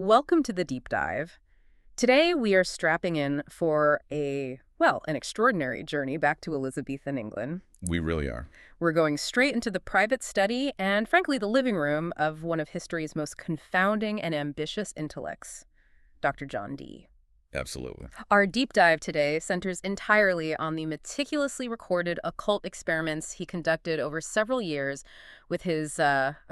Welcome to the deep dive. Today we are strapping in for an extraordinary journey back to Elizabethan England. We really are. We're going straight into the private study and, frankly, the living room of one of history's most confounding and ambitious intellects, Dr. John Dee. Absolutely. Our deep dive today centers entirely on the meticulously recorded occult experiments he conducted over several years with his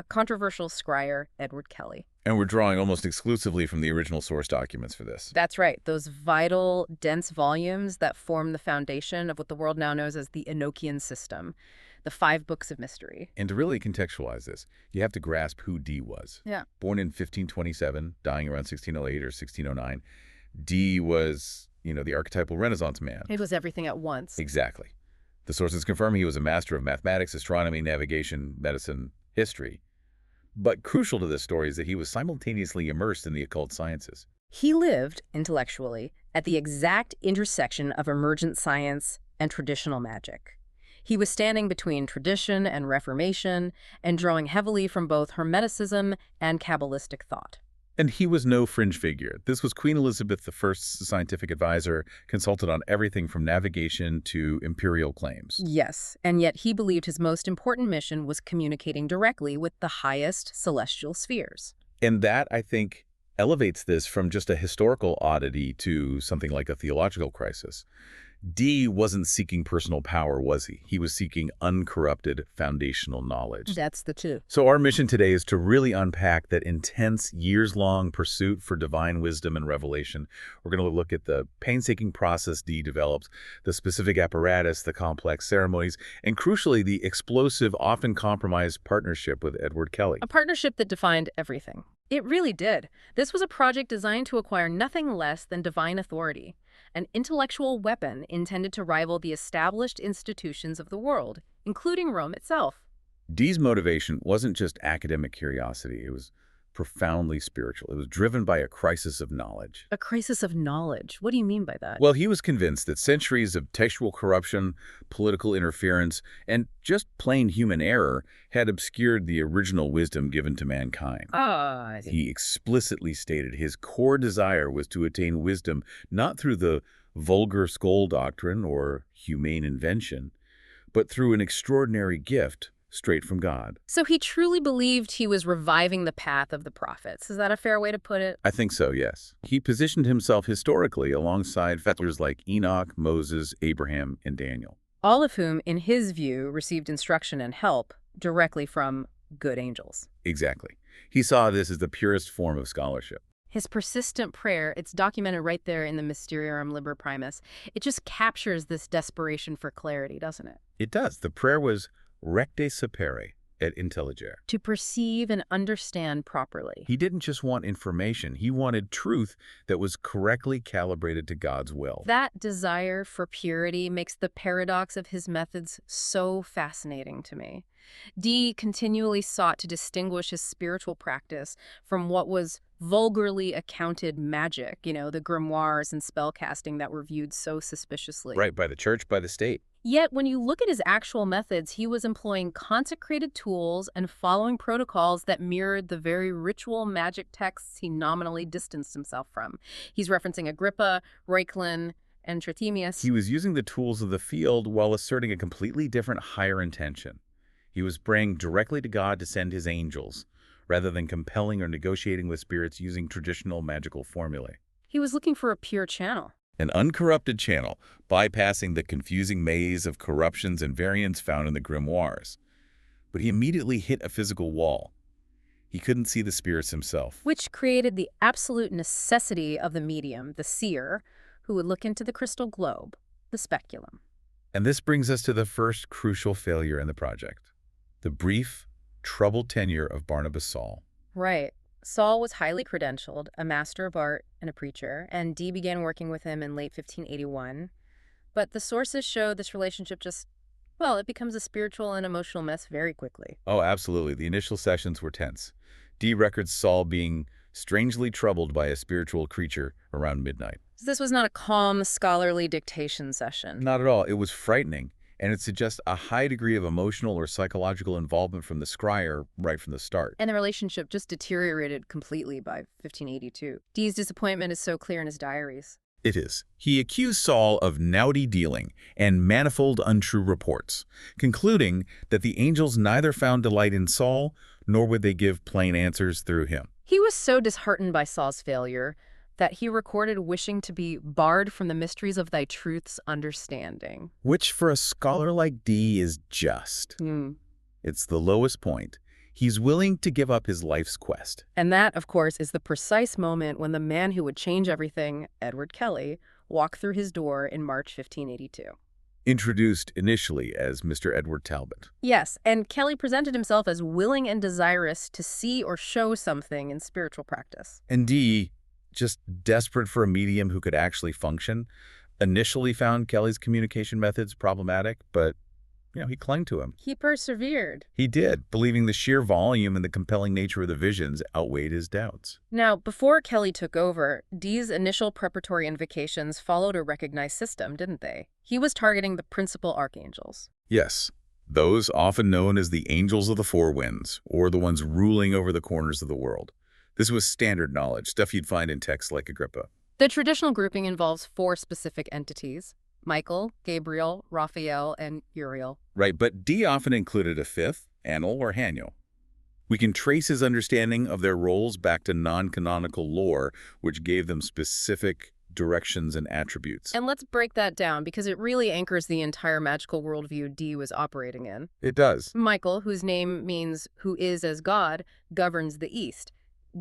controversial scryer, Edward Kelley. And we're drawing almost exclusively from the original source documents for this. That's right. Those vital, dense volumes that form the foundation of what the world now knows as the Enochian system, the 5 books of mystery. And to really contextualize this, you have to grasp who Dee was. Yeah. Born in 1527, dying around 1608 or 1609, Dee was, the archetypal Renaissance man. It was everything at once. Exactly. The sources confirm he was a master of mathematics, astronomy, navigation, medicine, history. But crucial to this story is that he was simultaneously immersed in the occult sciences. He lived, intellectually, at the exact intersection of emergent science and traditional magic. He was standing between tradition and Reformation and drawing heavily from both Hermeticism and Kabbalistic thought. And he was no fringe figure. This was Queen Elizabeth I's scientific advisor, consulted on everything from navigation to imperial claims. Yes, and yet he believed his most important mission was communicating directly with the highest celestial spheres. And that, I think, elevates this from just a historical oddity to something like a theological crisis. Dee wasn't seeking personal power, was he? He was seeking uncorrupted foundational knowledge. That's the two. So our mission today is to really unpack that intense, years-long pursuit for divine wisdom and revelation. We're going to look at the painstaking process Dee developed, the specific apparatus, the complex ceremonies, and crucially, the explosive, often compromised partnership with Edward Kelley. A partnership that defined everything. It really did. This was a project designed to acquire nothing less than divine authority, an intellectual weapon intended to rival the established institutions of the world, including Rome itself. Dee's motivation wasn't just academic curiosity. It was profoundly spiritual. It was driven by a crisis of knowledge. A crisis of knowledge? What do you mean by that? Well, he was convinced that centuries of textual corruption, political interference, and just plain human error had obscured the original wisdom given to mankind. I see. He explicitly stated his core desire was to attain wisdom not through the vulgar skull doctrine or humane invention, but through an extraordinary gift straight from God. So he truly believed he was reviving the path of the prophets. Is that a fair way to put it? I think so, yes. He positioned himself historically alongside figures like Enoch, Moses, Abraham, and Daniel. All of whom, in his view, received instruction and help directly from good angels. Exactly. He saw this as the purest form of scholarship. His persistent prayer, it's documented right there in the Mysterium Liber Primus. It just captures this desperation for clarity, doesn't it? It does. The prayer was recte sapere et intelligere. To perceive and understand properly. He didn't just want information. He wanted truth that was correctly calibrated to God's will. That desire for purity makes the paradox of his methods so fascinating to me. Dee continually sought to distinguish his spiritual practice from what was vulgarly accounted magic, the grimoires and spellcasting that were viewed so suspiciously. Right, by the church, by the state. Yet, when you look at his actual methods, he was employing consecrated tools and following protocols that mirrored the very ritual magic texts he nominally distanced himself from. He's referencing Agrippa, Reuchlin, and Trithemius. He was using the tools of the field while asserting a completely different higher intention. He was praying directly to God to send his angels, rather than compelling or negotiating with spirits using traditional magical formulae. He was looking for a pure channel. An uncorrupted channel, bypassing the confusing maze of corruptions and variants found in the grimoires. But he immediately hit a physical wall. He couldn't see the spirits himself. Which created the absolute necessity of the medium, the seer, who would look into the crystal globe, the speculum. And this brings us to the first crucial failure in the project. The brief, troubled tenure of Barnabas Saul. Right. Saul was highly credentialed, a master of art and a preacher, and Dee began working with him in late 1581. But the sources show this relationship it becomes a spiritual and emotional mess very quickly. Oh, absolutely. The initial sessions were tense. Dee records Saul being strangely troubled by a spiritual creature around midnight. This was not a calm, scholarly dictation session. Not at all. It was frightening. and it suggests a high degree of emotional or psychological involvement from the scryer right from the start. And the relationship just deteriorated completely by 1582. Dee's disappointment is so clear in his diaries. It is. He accused Saul of naughty dealing and manifold untrue reports, concluding that the angels neither found delight in Saul, nor would they give plain answers through him. He was so disheartened by Saul's failure that he recorded wishing to be barred from the mysteries of thy truth's understanding. Which for a scholar like Dee is just. It's the lowest point. He's willing to give up his life's quest. And that, of course, is the precise moment when the man who would change everything, Edward Kelley, walked through his door in March 1582. Introduced initially as Mr. Edward Talbot. Yes, and Kelley presented himself as willing and desirous to see or show something in spiritual practice. And Dee, just desperate for a medium who could actually function, initially found Kelley's communication methods problematic, but he clung to him. He persevered. He did, believing the sheer volume and the compelling nature of the visions outweighed his doubts. Now, before Kelley took over, Dee's initial preparatory invocations followed a recognized system, didn't they? He was targeting the principal archangels. Yes, those often known as the angels of the four winds, or the ones ruling over the corners of the world. This was standard knowledge, stuff you'd find in texts like Agrippa. The traditional grouping involves 4 specific entities: Michael, Gabriel, Raphael, and Uriel. Right, but Dee often included a 5th, Anil or Haniel. We can trace his understanding of their roles back to non-canonical lore, which gave them specific directions and attributes. And let's break that down, because it really anchors the entire magical worldview Dee was operating in. It does. Michael, whose name means who is as God, governs the east.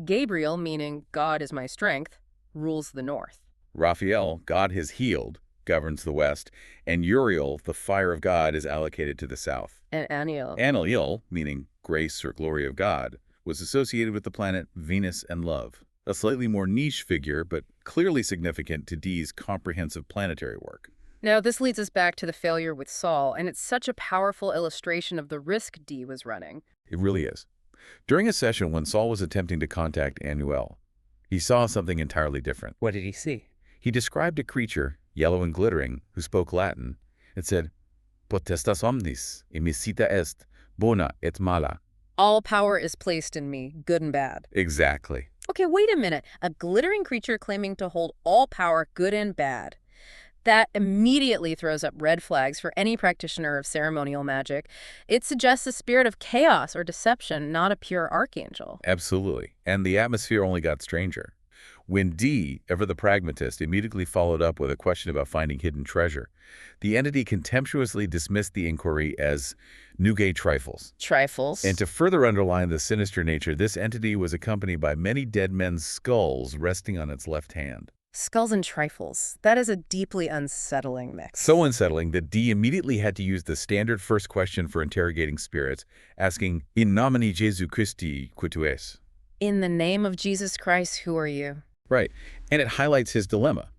Gabriel, meaning God is my strength, rules the north. Raphael, God has healed, governs the west, and Uriel, the fire of God, is allocated to the south. And Aniel. Anil, meaning grace or glory of God, was associated with the planet Venus and love. A slightly more niche figure, but clearly significant to Dee's comprehensive planetary work. Now, this leads us back to the failure with Saul, and it's such a powerful illustration of the risk Dee was running. It really is. During a session when Saul was attempting to contact Anuel, he saw something entirely different. What did he see? He described a creature, yellow and glittering, who spoke Latin, and said, "Potestas omnis, imisita est, bona et mala." All power is placed in me, good and bad. Exactly. Okay, wait a minute. A glittering creature claiming to hold all power, good and bad. That immediately throws up red flags for any practitioner of ceremonial magic. It suggests a spirit of chaos or deception, not a pure archangel. Absolutely. And the atmosphere only got stranger. When Dee, ever the pragmatist, immediately followed up with a question about finding hidden treasure, the entity contemptuously dismissed the inquiry as nugget trifles. Trifles. And to further underline the sinister nature, this entity was accompanied by many dead men's skulls resting on its left hand. Skulls and trifles. That is a deeply unsettling mix. So unsettling that Dee immediately had to use the standard first question for interrogating spirits, asking, "In nomine Jesu Christi, qui tu es?" In the name of Jesus Christ, who are you? Right. And it highlights his dilemma.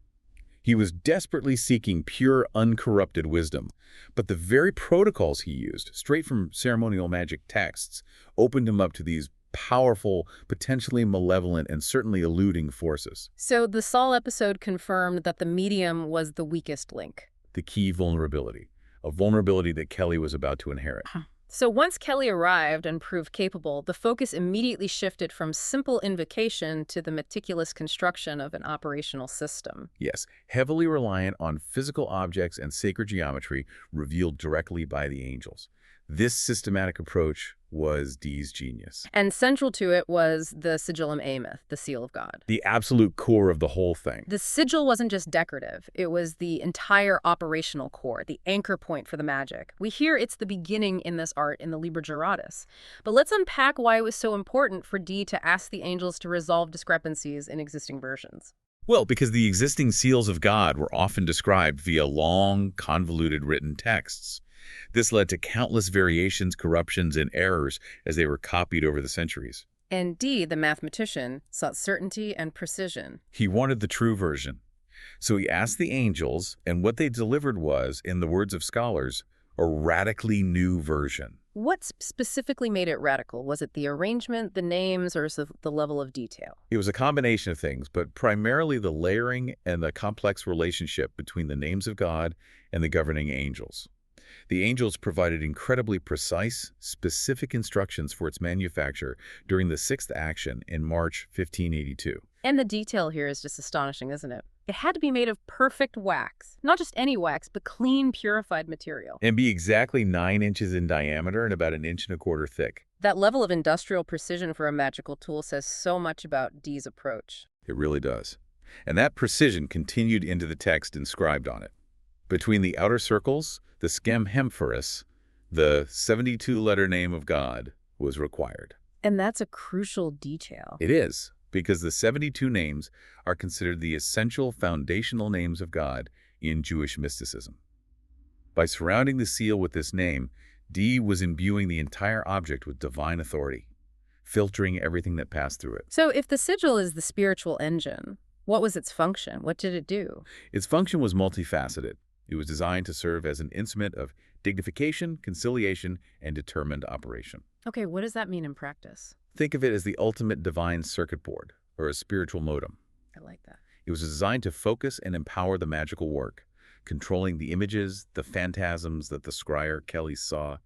He was desperately seeking pure, uncorrupted wisdom, but the very protocols he used, straight from ceremonial magic texts, opened him up to these powerful, potentially malevolent, and certainly eluding forces. So the Saul episode confirmed that the medium was the weakest link. The key vulnerability, a vulnerability that Kelley was about to inherit. So once Kelley arrived and proved capable, the focus immediately shifted from simple invocation to the meticulous construction of an operational system. Yes, heavily reliant on physical objects and sacred geometry revealed directly by the angels. This systematic approach was Dee's genius. And central to it was the Sigillum Aemeth, the seal of God. The absolute core of the whole thing. The sigil wasn't just decorative. It was the entire operational core, the anchor point for the magic. We hear it's the beginning in this art in the Liber Juratus. But let's unpack why it was so important for Dee to ask the angels to resolve discrepancies in existing versions. Well, because the existing seals of God were often described via long, convoluted written texts. This led to countless variations, corruptions, and errors as they were copied over the centuries. And Dee, the mathematician, sought certainty and precision. He wanted the true version. So he asked the angels, and what they delivered was, in the words of scholars, a radically new version. What specifically made it radical? Was it the arrangement, the names, or the level of detail? It was a combination of things, but primarily the layering and the complex relationship between the names of God and the governing angels. The angels provided incredibly precise, specific instructions for its manufacture during the sixth action in March 1582. And the detail here is just astonishing, isn't it? It had to be made of perfect wax. Not just any wax, but clean, purified material. And be exactly 9 inches in diameter and about 1.25 inches thick. That level of industrial precision for a magical tool says so much about Dee's approach. It really does. And that precision continued into the text inscribed on it. Between the outer circles, the schem hemphoris, the 72-letter name of God, was required. And that's a crucial detail. It is, because the 72 names are considered the essential foundational names of God in Jewish mysticism. By surrounding the seal with this name, Dee was imbuing the entire object with divine authority, filtering everything that passed through it. So if the sigil is the spiritual engine, what was its function? What did it do? Its function was multifaceted. It was designed to serve as an instrument of dignification, conciliation, and determined operation. Okay, what does that mean in practice? Think of it as the ultimate divine circuit board, or a spiritual modem. I like that. It was designed to focus and empower the magical work, controlling the images, the phantasms that the scryer Kelley saw,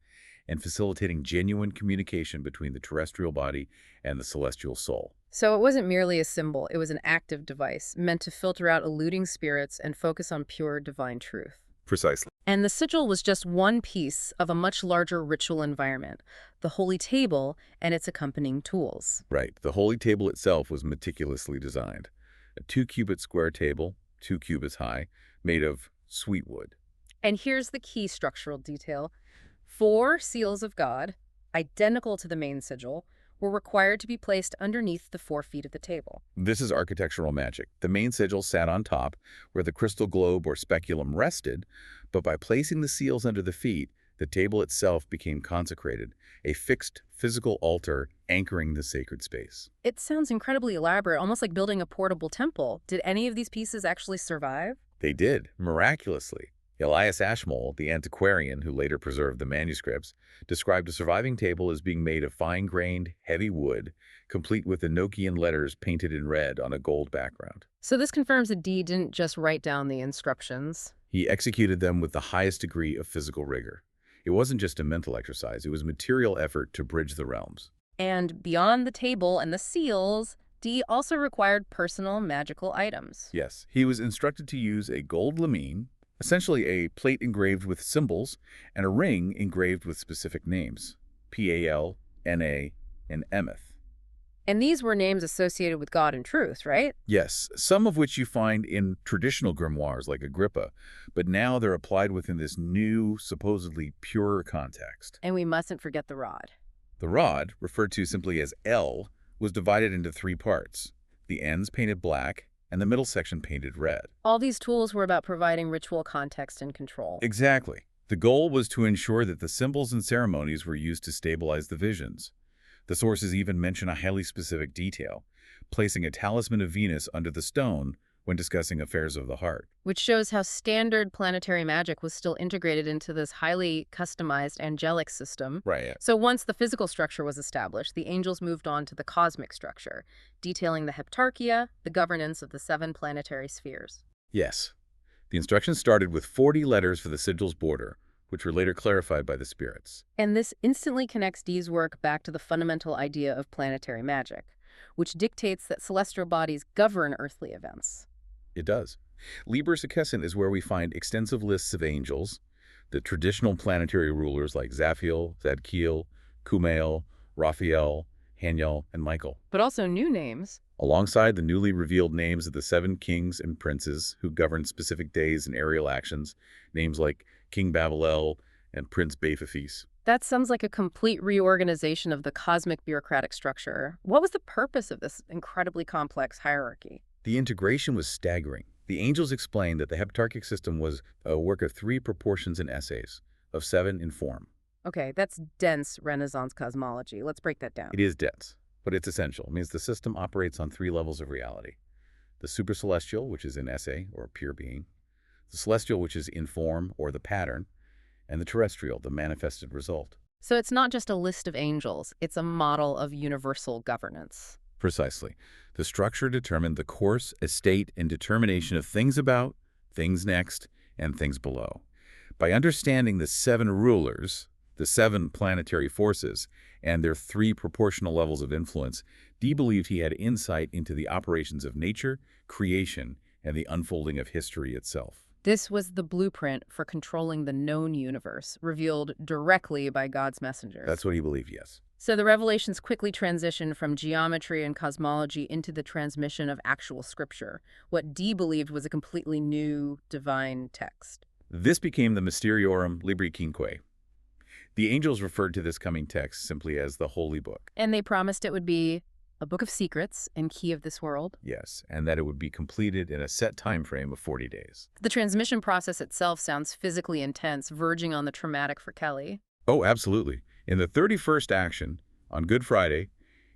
and facilitating genuine communication between the terrestrial body and the celestial soul. So it wasn't merely a symbol, it was an active device, meant to filter out eluding spirits and focus on pure divine truth. Precisely. And the sigil was just one piece of a much larger ritual environment, the holy table and its accompanying tools. Right. The holy table itself was meticulously designed. A 2-cubit square table, 2 cubits high, made of sweet wood. And here's the key structural detail. 4 seals of God, identical to the main sigil, were required to be placed underneath the 4 feet of the table. This is architectural magic. The main sigil sat on top, where the crystal globe or speculum rested, but by placing the seals under the feet, the table itself became consecrated, a fixed physical altar anchoring the sacred space. It sounds incredibly elaborate, almost like building a portable temple. Did any of these pieces actually survive? They did, miraculously. Elias Ashmole, the antiquarian who later preserved the manuscripts, described a surviving table as being made of fine-grained, heavy wood, complete with Enochian letters painted in red on a gold background. So this confirms that Dee didn't just write down the inscriptions. He executed them with the highest degree of physical rigor. It wasn't just a mental exercise, it was material effort to bridge the realms. And beyond the table and the seals, Dee also required personal magical items. Yes, he was instructed to use a gold lamine, essentially a plate engraved with symbols, and a ring engraved with specific names, Pal, Na, and Emeth. And these were names associated with God and truth, right? Yes, some of which you find in traditional grimoires like Agrippa, but now they're applied within this new, supposedly pure context. And we mustn't forget the rod. The rod, referred to simply as L, was divided into 3 parts, the ends painted black, and the middle section painted red. All these tools were about providing ritual context and control. Exactly. The goal was to ensure that the symbols and ceremonies were used to stabilize the visions. The sources even mention a highly specific detail, placing a talisman of Venus under the stone when discussing affairs of the heart. Which shows how standard planetary magic was still integrated into this highly customized angelic system. Right. Yeah. So once the physical structure was established, the angels moved on to the cosmic structure, detailing the heptarchia, the governance of the 7 planetary spheres. Yes. The instructions started with 40 letters for the sigil's border, which were later clarified by the spirits. And this instantly connects Dee's work back to the fundamental idea of planetary magic, which dictates that celestial bodies govern earthly events. It does. Liber Secession is where we find extensive lists of angels, the traditional planetary rulers like Zaphiel, Zadkiel, Kumail, Raphael, Haniel, and Michael. But also new names. Alongside the newly revealed names of the 7 kings and princes who govern specific days and aerial actions, names like King Babelel and Prince Baphophis. That sounds like a complete reorganization of the cosmic bureaucratic structure. What was the purpose of this incredibly complex hierarchy? The integration was staggering. The angels explained that the heptarchic system was a work of 3 proportions and essays, of 7 in form. Okay, that's dense Renaissance cosmology. Let's break that down. It is dense, but it's essential. It means the system operates on 3 levels of reality. The supercelestial, which is in esse, or pure being. The celestial, which is in form, or the pattern. And the terrestrial, the manifested result. So it's not just a list of angels. It's a model of universal governance. Precisely. The structure determined the course, estate, and determination of things about, things next, and things below. By understanding the 7 rulers, the 7 planetary forces, and their 3 proportional levels of influence, Dee believed he had insight into the operations of nature, creation, and the unfolding of history itself. This was the blueprint for controlling the known universe, revealed directly by God's messengers. That's what he believed, yes. So the revelations quickly transitioned from geometry and cosmology into the transmission of actual scripture, what Dee believed was a completely new divine text. This became the Mysteriorum Libri Quinque. The angels referred to this coming text simply as the Holy Book. And they promised it would be a book of secrets and key of this world. Yes, and that it would be completed in a set time frame of 40 days. The transmission process itself sounds physically intense, verging on the traumatic for Kelley. Oh, absolutely. In the 31st action, on Good Friday,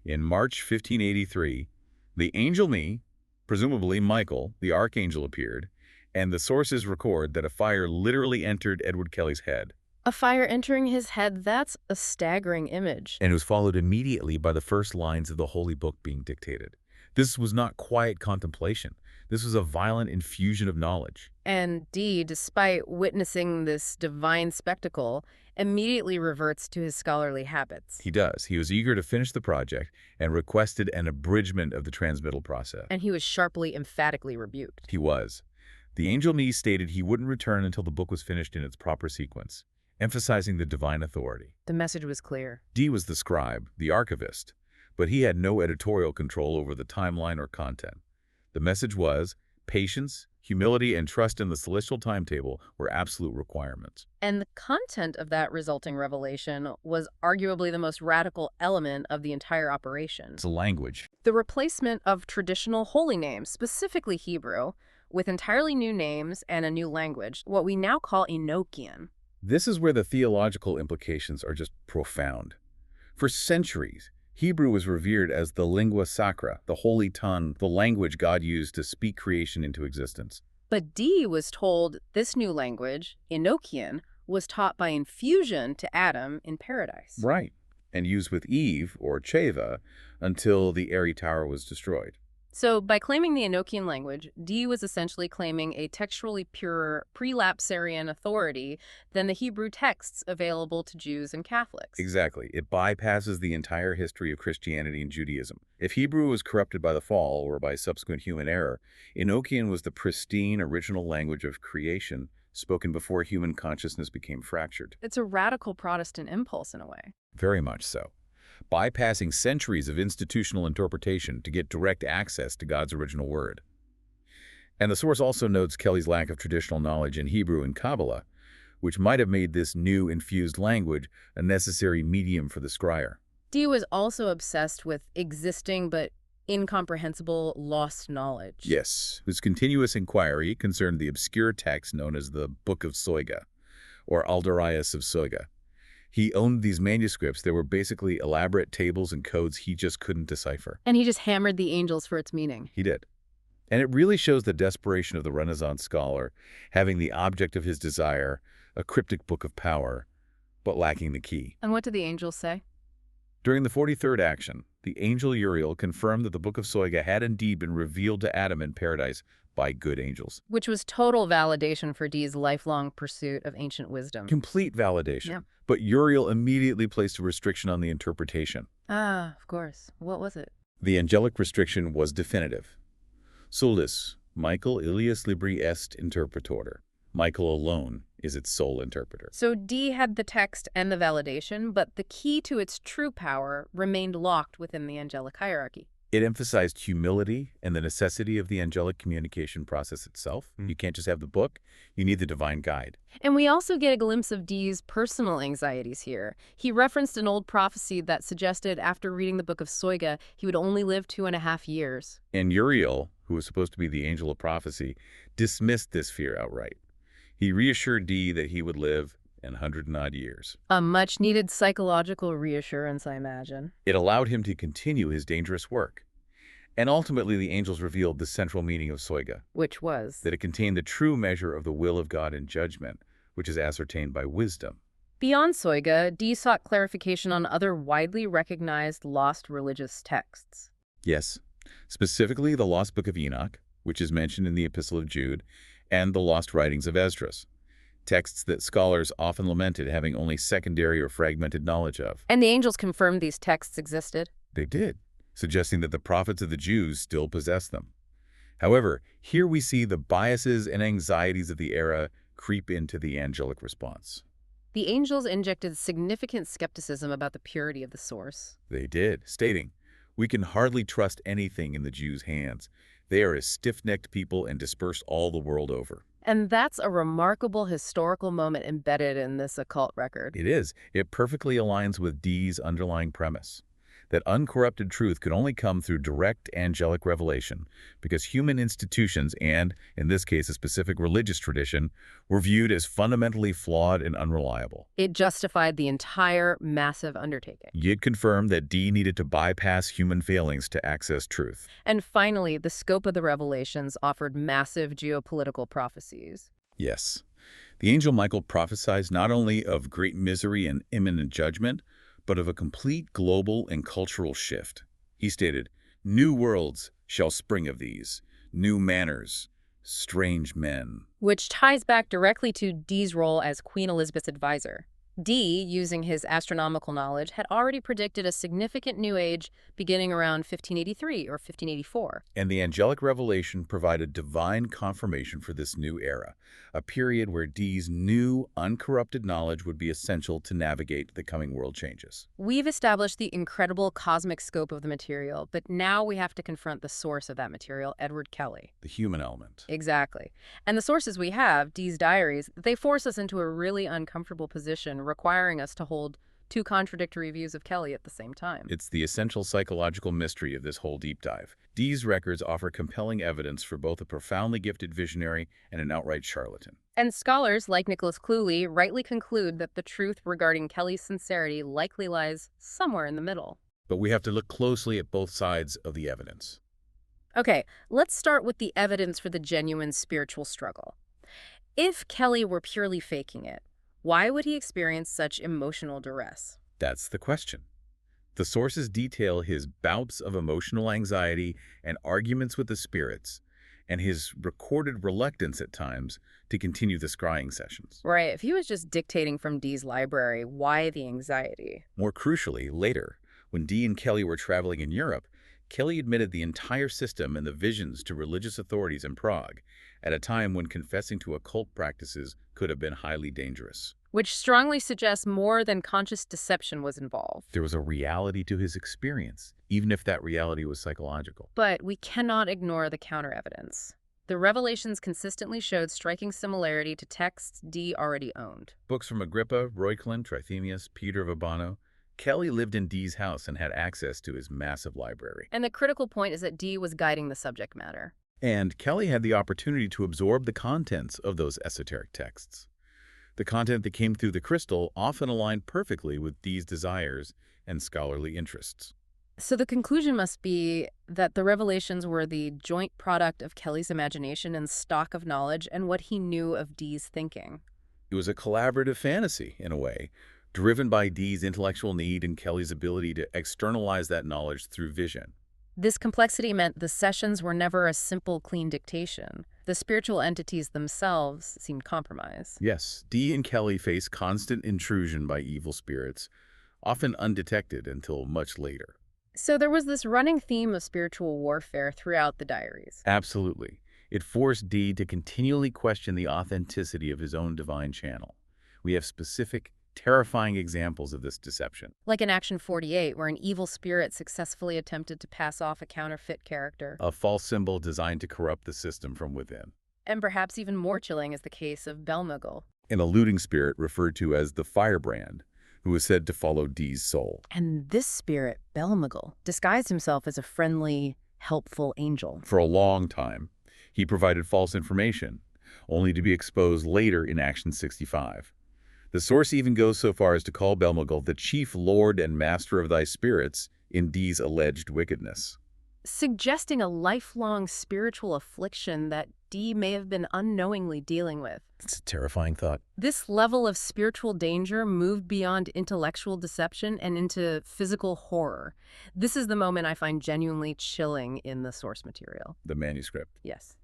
in March 1583, the angel me, presumably Michael, the archangel, appeared, and the sources record that a fire literally entered Edward Kelley's head. A fire entering his head, that's a staggering image. And it was followed immediately by the first lines of the Holy Book being dictated. This was not quiet contemplation. This was a violent infusion of knowledge. And Dee, despite witnessing this divine spectacle, immediately reverts to his scholarly habits. He does. He was eager to finish the project and requested an abridgment of the transmittal process. And he was sharply, emphatically rebuked. He was. The angel me stated he wouldn't return until the book was finished in its proper sequence, emphasizing the divine authority. The message was clear. Dee was the scribe, the archivist, but he had no editorial control over the timeline or content. The message was, patience, humility, and trust in the celestial timetable were absolute requirements. And the content of that resulting revelation was arguably the most radical element of the entire operation. It's a language. The replacement of traditional holy names, specifically Hebrew, with entirely new names and a new language, what we now call Enochian. This is where the theological implications are just profound. For centuries, Hebrew was revered as the lingua sacra, the holy tongue, the language God used to speak creation into existence. But Dee was told this new language, Enochian, was taught by infusion to Adam in paradise. Right, and used with Eve, or Cheva, until the Airy Tower was destroyed. So by claiming the Enochian language, Dee was essentially claiming a textually purer prelapsarian authority than the Hebrew texts available to Jews and Catholics. Exactly. It bypasses the entire history of Christianity and Judaism. If Hebrew was corrupted by the fall or by subsequent human error, Enochian was the pristine original language of creation spoken before human consciousness became fractured. It's a radical Protestant impulse in a way. Very much so. Bypassing centuries of institutional interpretation to get direct access to God's original word. And the source also notes Kelley's lack of traditional knowledge in Hebrew and Kabbalah, which might have made this new infused language a necessary medium for the scryer. Dee was also obsessed with existing but incomprehensible lost knowledge. Yes, his continuous inquiry concerned the obscure text known as the Book of Soiga, or Aldarius of Soiga. He owned these manuscripts that were basically elaborate tables and codes he just couldn't decipher. And he just hammered the angels for its meaning. He did. And it really shows the desperation of the Renaissance scholar, having the object of his desire, a cryptic book of power, but lacking the key. And what did the angels say? During the 43rd action, the angel Uriel confirmed that the Book of Soiga had indeed been revealed to Adam in paradise by good angels. Which was total validation for Dee's lifelong pursuit of ancient wisdom. Complete validation. Yeah. But Uriel immediately placed a restriction on the interpretation. Ah, of course. What was it? The angelic restriction was definitive. Solus, Michael ilias libri est interpretor. Michael alone is its sole interpreter. So Dee had the text and the validation, but the key to its true power remained locked within the angelic hierarchy. It emphasized humility and the necessity of the angelic communication process itself. You can't just have the book, you need the divine guide. And we also get a glimpse of Dee's personal anxieties here. He referenced an old prophecy that suggested after reading the Book of Soiga, he would only live 2.5 years. And Uriel, who was supposed to be the angel of prophecy, dismissed this fear outright. He reassured Dee that he would live 100-odd years. A much-needed psychological reassurance, I imagine. It allowed him to continue his dangerous work. And ultimately, the angels revealed the central meaning of Soiga, Which was? that it contained the true measure of the will of God in judgment, which is ascertained by wisdom. Beyond Soiga, Dee sought clarification on other widely recognized lost religious texts. Yes, specifically the lost book of Enoch, which is mentioned in the Epistle of Jude, and the lost writings of Esdras. texts that scholars often lamented having only secondary or fragmented knowledge of. And the angels confirmed these texts existed. They did, suggesting that the prophets of the Jews still possessed them. However, here we see the biases and anxieties of the era creep into the angelic response. The angels injected significant skepticism about the purity of the source. They did, stating, "We can hardly trust anything in the Jews' hands. They are a stiff-necked people and dispersed all the world over." And that's a remarkable historical moment embedded in this occult record. It is. It perfectly aligns with Dee's underlying premise, that uncorrupted truth could only come through direct angelic revelation, because human institutions and, in this case, a specific religious tradition, were viewed as fundamentally flawed and unreliable. It justified the entire massive undertaking. It confirmed that Dee needed to bypass human failings to access truth. And finally, the scope of the revelations offered massive geopolitical prophecies. Yes. The angel Michael prophesied not only of great misery and imminent judgment, but of a complete global and cultural shift. He stated, "New worlds shall spring of these, new manners, strange men." Which ties back directly to Dee's role as Queen Elizabeth's advisor. Dee, using his astronomical knowledge, had already predicted a significant new age beginning around 1583 or 1584. And the angelic revelation provided divine confirmation for this new era, a period where Dee's new, uncorrupted knowledge would be essential to navigate the coming world changes. We've established the incredible cosmic scope of the material, but now we have to confront the source of that material, Edward Kelley. The human element. Exactly. And the sources we have, Dee's diaries, they force us into a really uncomfortable position, requiring us to hold two contradictory views of Kelley at the same time. It's the essential psychological mystery of this whole deep dive. Dee's records offer compelling evidence for both a profoundly gifted visionary and an outright charlatan. And scholars like Nicholas Cluley rightly conclude that the truth regarding Kelley's sincerity likely lies somewhere in the middle. But we have to look closely at both sides of the evidence. Okay, let's start with the evidence for the genuine spiritual struggle. If Kelley were purely faking it, why would he experience such emotional duress? That's the question. The sources detail his bouts of emotional anxiety and arguments with the spirits, and his recorded reluctance at times to continue the scrying sessions. Right, if he was just dictating from Dee's library, why the anxiety? More crucially, later, when Dee and Kelley were traveling in Europe, Kelley admitted the entire system and the visions to religious authorities in Prague, at a time when confessing to occult practices could have been highly dangerous. Which strongly suggests more than conscious deception was involved. There was a reality to his experience, even if that reality was psychological. But we cannot ignore the counter-evidence. The revelations consistently showed striking similarity to texts Dee already owned. Books from Agrippa, Reuchlin, Trithemius, Peter of Abano. Kelley lived in Dee's house and had access to his massive library. And the critical point is that Dee was guiding the subject matter. And Kelley had the opportunity to absorb the contents of those esoteric texts. The content that came through the crystal often aligned perfectly with Dee's desires and scholarly interests. So the conclusion must be that the revelations were the joint product of Kelley's imagination and stock of knowledge and what he knew of Dee's thinking. It was a collaborative fantasy, in a way, driven by Dee's intellectual need and Kelley's ability to externalize that knowledge through vision. This complexity meant the sessions were never a simple, clean dictation. The spiritual entities themselves seemed compromised. Yes, Dee and Kelley faced constant intrusion by evil spirits, often undetected until much later. So there was this running theme of spiritual warfare throughout the diaries. Absolutely. It forced Dee to continually question the authenticity of his own divine channel. We have specific, terrifying examples of this deception. Like in Action 48, where an evil spirit successfully attempted to pass off a counterfeit character. A false symbol designed to corrupt the system from within. And perhaps even more chilling is the case of Belmugul. An eluding spirit referred to as the firebrand, who was said to follow Dee's soul. And this spirit, Belmugul, disguised himself as a friendly, helpful angel. For a long time, he provided false information, only to be exposed later in Action 65. The source even goes so far as to call Belmugul the chief lord and master of thy spirits in Dee's alleged wickedness. Suggesting a lifelong spiritual affliction that Dee may have been unknowingly dealing with. It's a terrifying thought. This level of spiritual danger moved beyond intellectual deception and into physical horror. This is the moment I find genuinely chilling in the source material. The manuscript. Yes.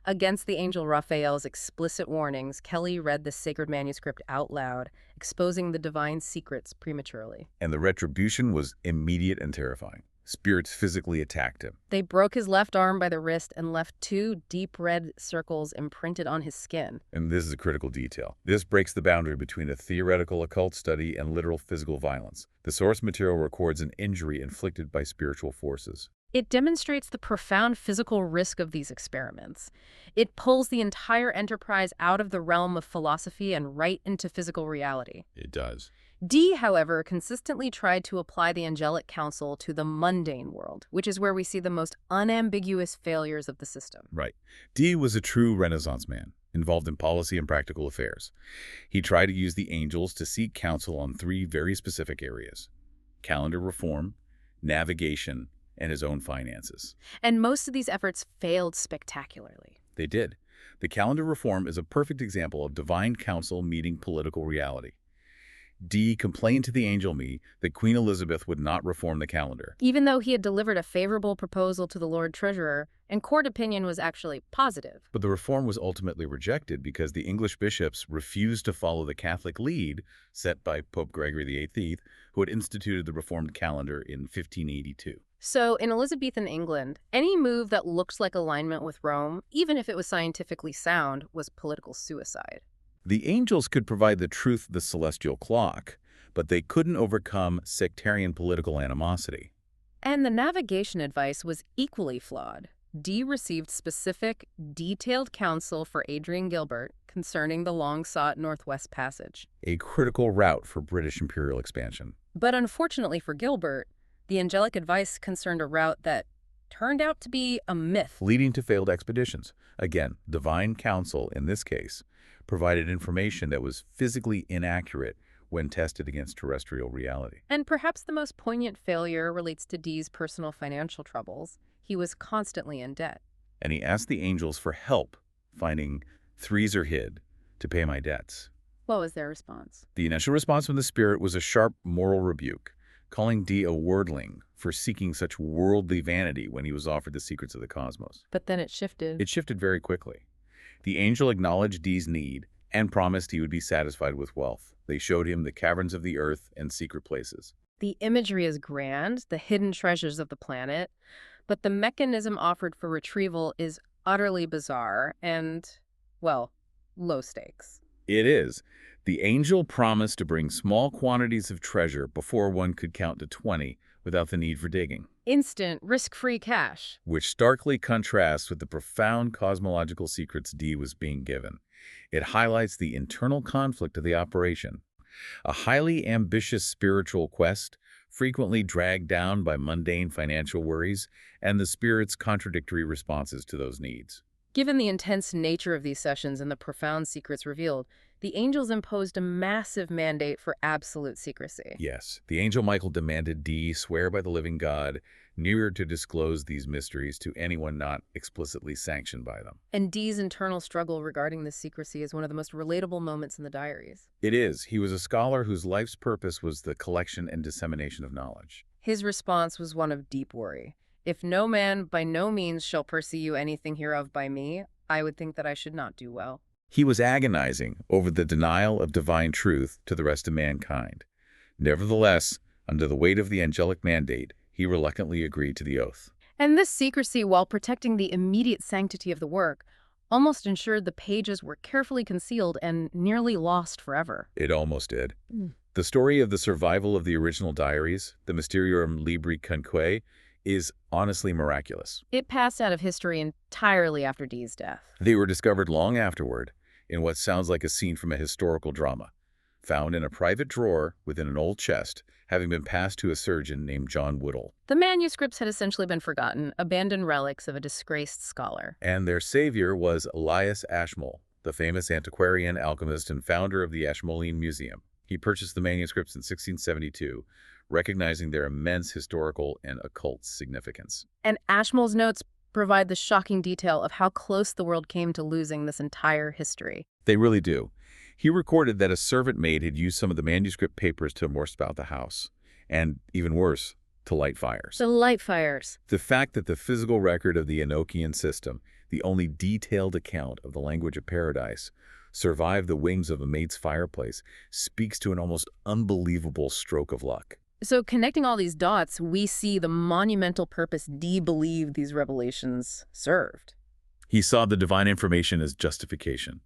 Against the angel Raphael's explicit warnings, Kelley read the sacred manuscript out loud, exposing the divine secrets prematurely. And the retribution was immediate and terrifying. Spirits physically attacked him. They broke his left arm by the wrist and left 2 deep red circles imprinted on his skin. And this is a critical detail. This breaks the boundary between a theoretical occult study and literal physical violence. The source material records an injury inflicted by spiritual forces. It demonstrates the profound physical risk of these experiments. It pulls the entire enterprise out of the realm of philosophy and right into physical reality. It does. Dee, however, consistently tried to apply the angelic counsel to the mundane world, which is where we see the most unambiguous failures of the system. Right. Dee was a true Renaissance man, involved in policy and practical affairs. He tried to use the angels to seek counsel on 3 very specific areas: calendar reform, navigation, and his own finances. And most of these efforts failed spectacularly. They did. The calendar reform is a perfect example of divine counsel meeting political reality. Dee complained to the angel me that Queen Elizabeth would not reform the calendar. Even though he had delivered a favorable proposal to the Lord Treasurer, and court opinion was actually positive. But the reform was ultimately rejected because the English bishops refused to follow the Catholic lead set by Pope Gregory VIII, who had instituted the reformed calendar in 1582. So, in Elizabethan England, any move that looked like alignment with Rome, even if it was scientifically sound, was political suicide. The angels could provide the truth of the celestial clock, but they couldn't overcome sectarian political animosity. And the navigation advice was equally flawed. Dee received specific, detailed counsel for Adrian Gilbert concerning the long-sought Northwest Passage, A critical route for British imperial expansion. but unfortunately for Gilbert, the angelic advice concerned a route that turned out to be a myth. Leading to failed expeditions. Again, divine counsel, in this case, provided information that was physically inaccurate when tested against terrestrial reality. And perhaps the most poignant failure relates to Dee's personal financial troubles. He was constantly in debt. And he asked the angels for help finding 3s are hid to pay my debts. What was their response? The initial response from the spirit was a sharp moral rebuke, calling Dee a worldling for seeking such worldly vanity when he was offered the secrets of the cosmos. But then it shifted. It shifted very quickly. The angel acknowledged Dee's need and promised he would be satisfied with wealth. They showed him the caverns of the earth and secret places. The imagery is grand, the hidden treasures of the planet, but the mechanism offered for retrieval is utterly bizarre and, well, low stakes. It is. The angel promised to bring small quantities of treasure before one could count to 20 without the need for digging, Instant, risk-free cash. which starkly contrasts with the profound cosmological secrets Dee was being given. It highlights the internal conflict of the operation, a highly ambitious spiritual quest, frequently dragged down by mundane financial worries, and the spirit's contradictory responses to those needs. Given the intense nature of these sessions and the profound secrets revealed, the angels imposed a massive mandate for absolute secrecy. Yes, the angel Michael demanded Dee swear by the living God never to disclose these mysteries to anyone not explicitly sanctioned by them. And Dee's internal struggle regarding this secrecy is one of the most relatable moments in the diaries. It is. He was a scholar whose life's purpose was the collection and dissemination of knowledge. His response was one of deep worry. If no man by no means shall pursue anything hereof by me, I would think that I should not do well. He was agonizing over the denial of divine truth to the rest of mankind. Nevertheless, under the weight of the angelic mandate, he reluctantly agreed to the oath. And this secrecy, while protecting the immediate sanctity of the work, almost ensured the pages were carefully concealed and nearly lost forever. It almost did. Mm. The story of the survival of the original diaries, the Mysterium Libri Cunque, is honestly miraculous. It passed out of history entirely after Dee's death. They were discovered long afterward in what sounds like a scene from a historical drama, found in a private drawer within an old chest, having been passed to a surgeon named John Woodall. The manuscripts had essentially been forgotten, abandoned relics of a disgraced scholar. And their savior was Elias Ashmole, the famous antiquarian, alchemist, and founder of the Ashmolean Museum. He purchased the manuscripts in 1672, recognizing their immense historical and occult significance. And Ashmole's notes provide the shocking detail of how close the world came to losing this entire history. They really do. He recorded that a servant maid had used some of the manuscript papers to immerse about the house, and even worse, to light fires. The light fires. The fact that the physical record of the Enochian system, the only detailed account of the language of paradise, survived the wings of a maid's fireplace, speaks to an almost unbelievable stroke of luck. So connecting all these dots, we see the monumental purpose Dee believed these revelations served. He saw the divine information as justification.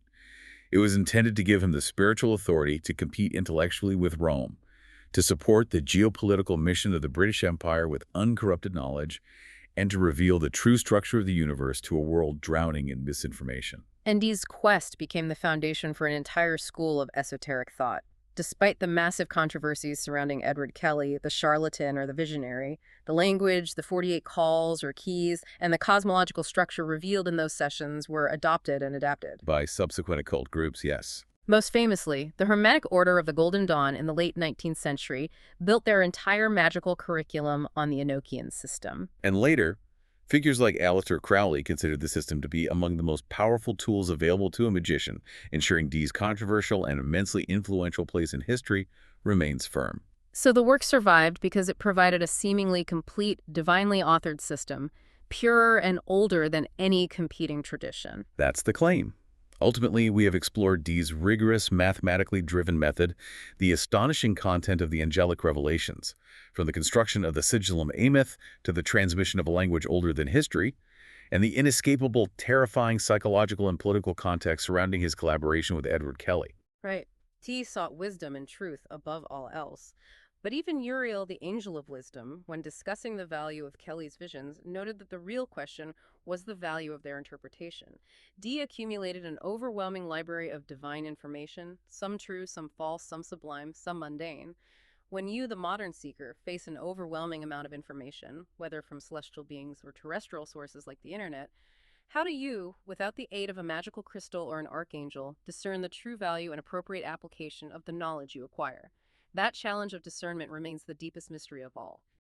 It was intended to give him the spiritual authority to compete intellectually with Rome, to support the geopolitical mission of the British Empire with uncorrupted knowledge, and to reveal the true structure of the universe to a world drowning in misinformation. And Dee's quest became the foundation for an entire school of esoteric thought. Despite the massive controversies surrounding Edward Kelley, the charlatan or the visionary, the language, the 48 calls or keys, and the cosmological structure revealed in those sessions were adopted and adapted. By subsequent occult groups, yes. Most famously, the Hermetic Order of the Golden Dawn in the late 19th century built their entire magical curriculum on the Enochian system. And later, figures like Aleister Crowley considered the system to be among the most powerful tools available to a magician, ensuring Dee's controversial and immensely influential place in history remains firm. So the work survived because it provided a seemingly complete, divinely authored system, purer and older than any competing tradition. That's the claim. Ultimately, we have explored Dee's rigorous, mathematically driven method, the astonishing content of the angelic revelations, from the construction of the Sigillum Aemeth to the transmission of a language older than history, and the inescapable, terrifying psychological and political context surrounding his collaboration with Edward Kelley. Right. Dee sought wisdom and truth above all else. But even Uriel, the angel of wisdom, when discussing the value of Kelley's visions, noted that the real question was the value of their interpretation. Dee accumulated an overwhelming library of divine information, some true, some false, some sublime, some mundane. When you, the modern seeker, face an overwhelming amount of information, whether from celestial beings or terrestrial sources like the internet, how do you, without the aid of a magical crystal or an archangel, discern the true value and appropriate application of the knowledge you acquire? That challenge of discernment remains the deepest mystery of all.